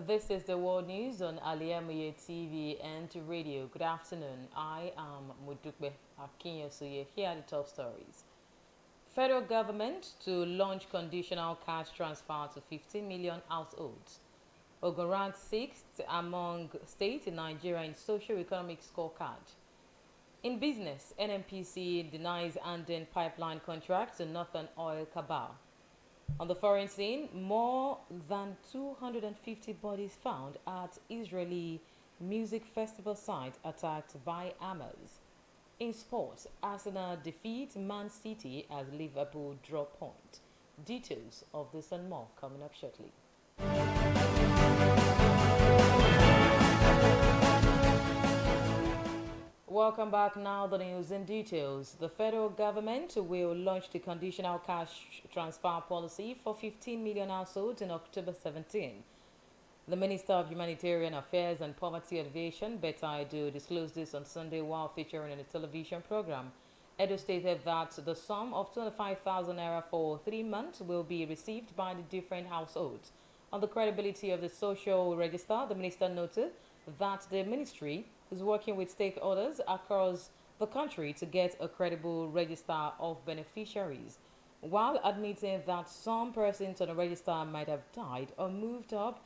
This is the world news on Al-IyamoyeTv and radio. Good afternoon. I am Modupe Akinyosoye. Here are the top stories. Federal government to launch conditional cash transfer to 15 million households. Ogun ranks 6th among states in Nigeria in socio-economic scorecard. In business, NNPC denies handing pipeline contract to Northern Oil Cabal. On the foreign scene, more than 250 bodies found at Israeli music festival site attacked by Hamas. In sports, Arsenal defeat Man City as Liverpool draw point. Details of this and more coming up shortly. Welcome back. Now the news in details. The federal government will launch the conditional cash transfer policy for 15 million households in October 17. The Minister of Humanitarian Affairs and Poverty Alleviation, Betta Edo, disclosed this on Sunday while featuring in a television program. Edo stated that the sum of 25,000 naira for 3 months will be received by the different households. On the credibility of the social register, the minister noted that the ministry is working with stakeholders across the country to get a credible register of beneficiaries. While admitting that some persons on the register might have died or moved up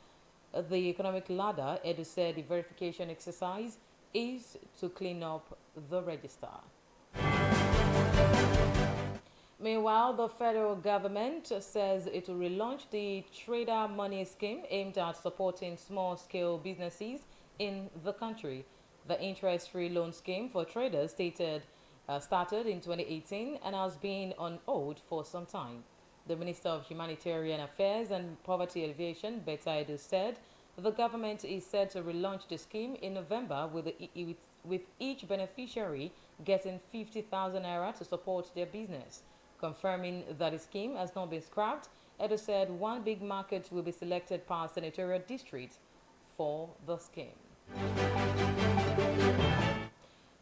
the economic ladder, Edu said the verification exercise is to clean up the register. Meanwhile, the federal government says it will relaunch the Trader Money Scheme aimed at supporting small-scale businesses in the country. The interest-free loan scheme for traders started in 2018 and has been on hold for some time. The Minister of Humanitarian Affairs and Poverty Alleviation, Betta Edo, said the government is set to relaunch the scheme in November with each beneficiary getting 50,000 naira to support their business. Confirming that the scheme has not been scrapped, Edo said one big market will be selected per senatorial district for the scheme.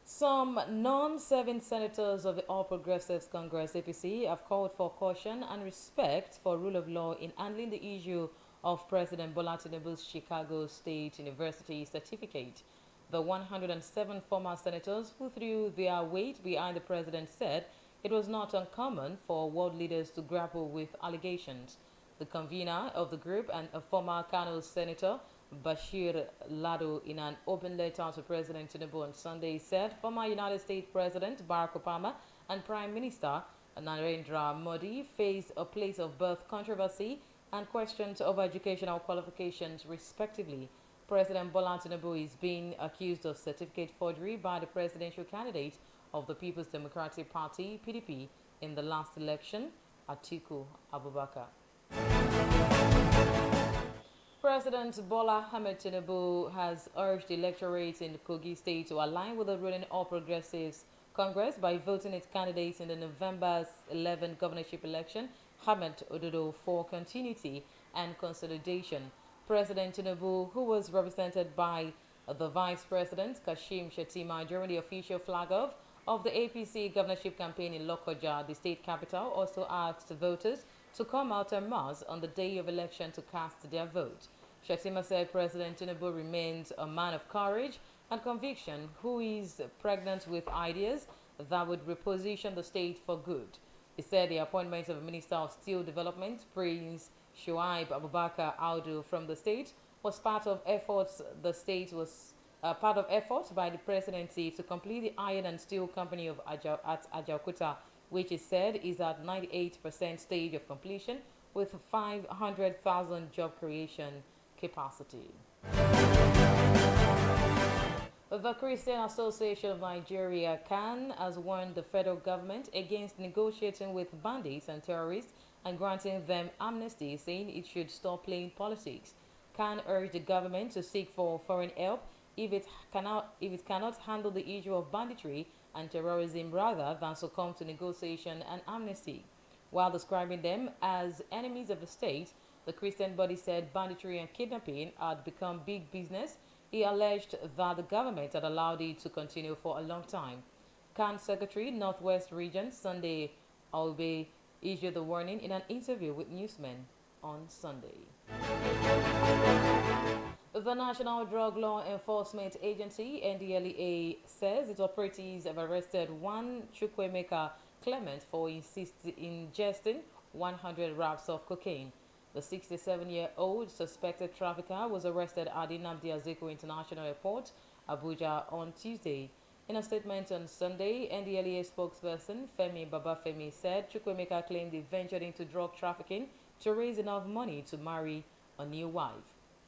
Some non-serving senators of the All Progressives Congress APC have called for caution and respect for rule of law in handling the issue of President Bola Tinubu's Chicago State University certificate. The 107 former senators who threw their weight behind the president said it was not uncommon for world leaders to grapple with allegations. The convener of the group and a former Kano senator, Bashir Lado, in an open letter to President Tinubu on Sunday, said former United States President Barack Obama and Prime Minister Narendra Modi faced a place of birth controversy and questions over educational qualifications, respectively. President Bola Tinubu is being accused of certificate forgery by the presidential candidate of the People's Democratic Party, PDP, in the last election, Atiku Abubakar. President Bola Ahmed Tinubu has urged the electorate in Kogi State to align with the ruling All Progressives Congress by voting its candidates in the November 11 governorship election, Ahmed Ododo, for continuity and consolidation. President Tinubu, who was represented by the Vice President Kashim Shettima during the official flag-off of the APC governorship campaign in Lokoja, the state capital, also asked voters to come out en masse on the day of election to cast their vote. Shettima said President Tinubu remains a man of courage and conviction who is pregnant with ideas that would reposition the state for good. He said the appointment of a Minister of Steel Development, Prince Shuaib Abubakar Audu, from the state was part of efforts by the presidency to complete the iron and steel company of at Ajaokuta, which is said is at 98% stage of completion with 500,000 job creation capacity. The Christian Association of Nigeria, CAN, has warned the federal government against negotiating with bandits and terrorists and granting them amnesty, saying it should stop playing politics. CAN urged the government to seek for foreign help if it cannot handle the issue of banditry and terrorism rather than succumb to negotiation and amnesty. While describing them as enemies of the state, the Christian body said banditry and kidnapping had become big business. He alleged that the government had allowed it to continue for a long time. CAN Secretary, Northwest Region, Sunday Albe, issued the warning in an interview with newsmen on Sunday. The National Drug Law Enforcement Agency, NDLEA, says its operatives have arrested one Chukwemeka Clement for ingesting 100 wraps of cocaine. The 67-year-old suspected trafficker was arrested at the Nnamdi Azikiwe International Airport, Abuja, on Tuesday. In a statement on Sunday, NDLEA spokesperson Femi Babafemi said Chukwemeka claimed he ventured into drug trafficking to raise enough money to marry a new wife.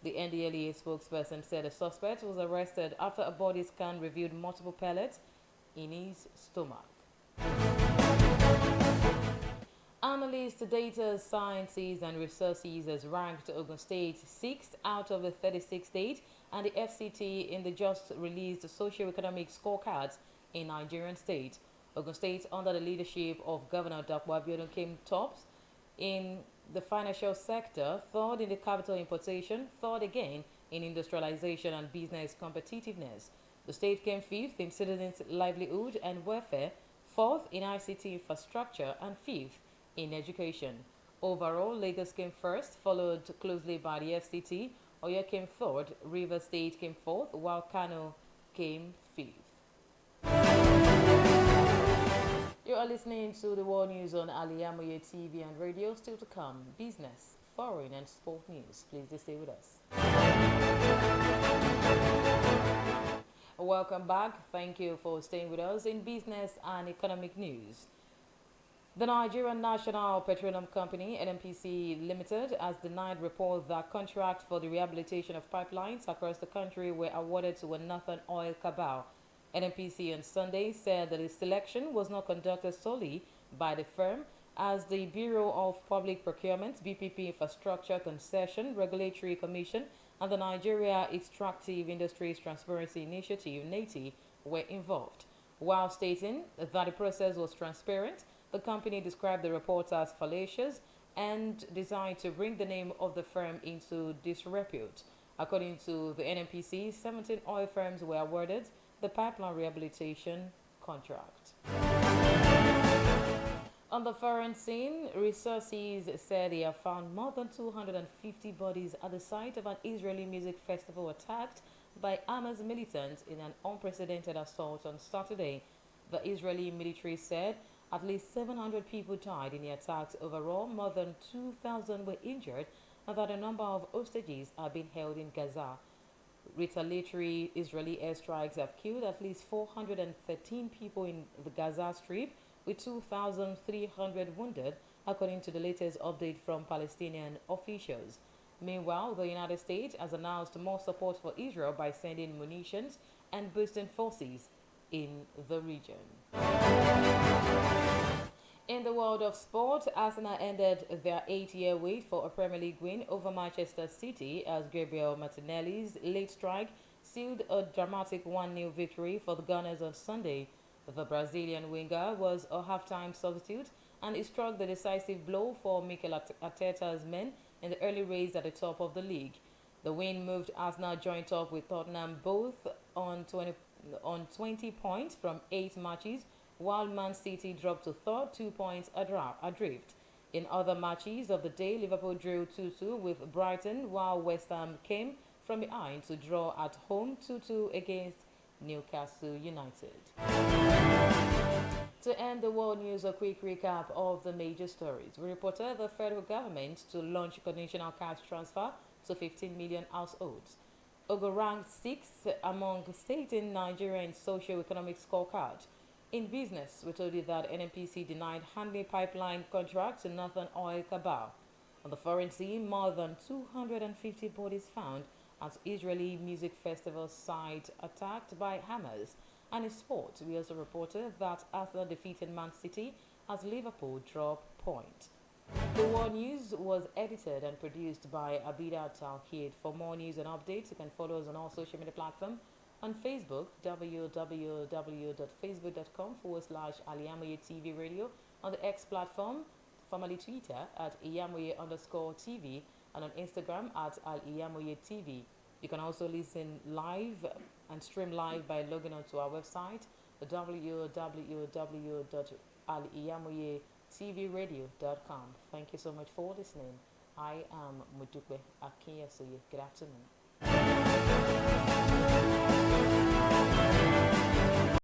The NDLEA spokesperson said the suspect was arrested after a body scan revealed multiple pellets in his stomach. Analysts, data scientists, and researchers has ranked Ogun State 6th out of the 36 states and the FCT in the just released socio-economic scorecards in Nigerian states. Ogun State, under the leadership of Governor Dapo Abiodun, came tops in the financial sector, third in the capital importation, third again in industrialization and business competitiveness. The state came fifth in citizens' livelihood and welfare, fourth in ICT infrastructure, and fifth in education. Overall, Lagos came first, followed closely by the FCT. Oyo came third, River State came fourth, while Kano came fifth. You are listening to the world news on Al-IyamoyeTv and radio. Still to come, business, foreign and sport news. Please do stay with us. Welcome back. Thank you for staying with us in business and economic news. The Nigerian National Petroleum Company, NNPC Limited, has denied reports that contracts for the rehabilitation of pipelines across the country were awarded to a Northern Oil cabal. NNPC on Sunday said that its selection was not conducted solely by the firm, as the Bureau of Public Procurement, BPP Infrastructure Concession Regulatory Commission, and the Nigeria Extractive Industries Transparency Initiative, NATI, were involved. While stating that the process was transparent, the company described the reports as fallacious and designed to bring the name of the firm into disrepute. According to the NNPC, 17 oil firms were awarded the pipeline rehabilitation contract. On the foreign scene, resources said they have found more than 250 bodies at the site of an Israeli music festival attacked by Hamas militants in an unprecedented assault on Saturday. The Israeli military said at least 700 people died in the attacks overall, more than 2,000 were injured, and that a number of hostages are being held in Gaza. Retaliatory Israeli airstrikes have killed at least 413 people in the Gaza Strip, with 2,300 wounded, according to the latest update from Palestinian officials. Meanwhile, the United States has announced more support for Israel by sending munitions and boosting forces in the region. In the world of sport, Arsenal ended their 8-year wait for a Premier League win over Manchester City as Gabriel Martinelli's late strike sealed a dramatic 1-0 victory for the Gunners on Sunday. The Brazilian winger was a halftime substitute and he struck the decisive blow for Mikel Arteta's men in the early race at the top of the league. The win moved Arsenal joint up with Tottenham both on 20 points from 8 matches, while Man City dropped to third, 2 points adrift. In other matches of the day, Liverpool drew 2-2 with Brighton, while West Ham came from behind to draw at home 2-2 against Newcastle United. To end the world news, a quick recap of the major stories. We reported the federal government to launch conditional cash transfer to 15 million households. Ogun ranked 6th among states in Nigeria in socio-economic scorecard. In business, we told you that NNPC denied handling pipeline contract to Northern Oil cabal. On the foreign scene, more than 250 bodies found at Israeli music festival site attacked by Hamas. And in sport, we also reported that Arsenal defeated Man City as Liverpool dropped points. The World News was edited and produced by Abida Talkid. For more news and updates, you can follow us on all social media platforms. On Facebook, www.facebook.com/Al-IyamoyeTV radio. On the X platform, formerly Twitter, at Iyamoye_TV, and on Instagram at Al-IyamoyeTV. You can also listen live and stream live by logging on to our website, www.aliyamoyetvradio.com. Thank you so much for listening. I am Modupe Akinyosoye. Good afternoon.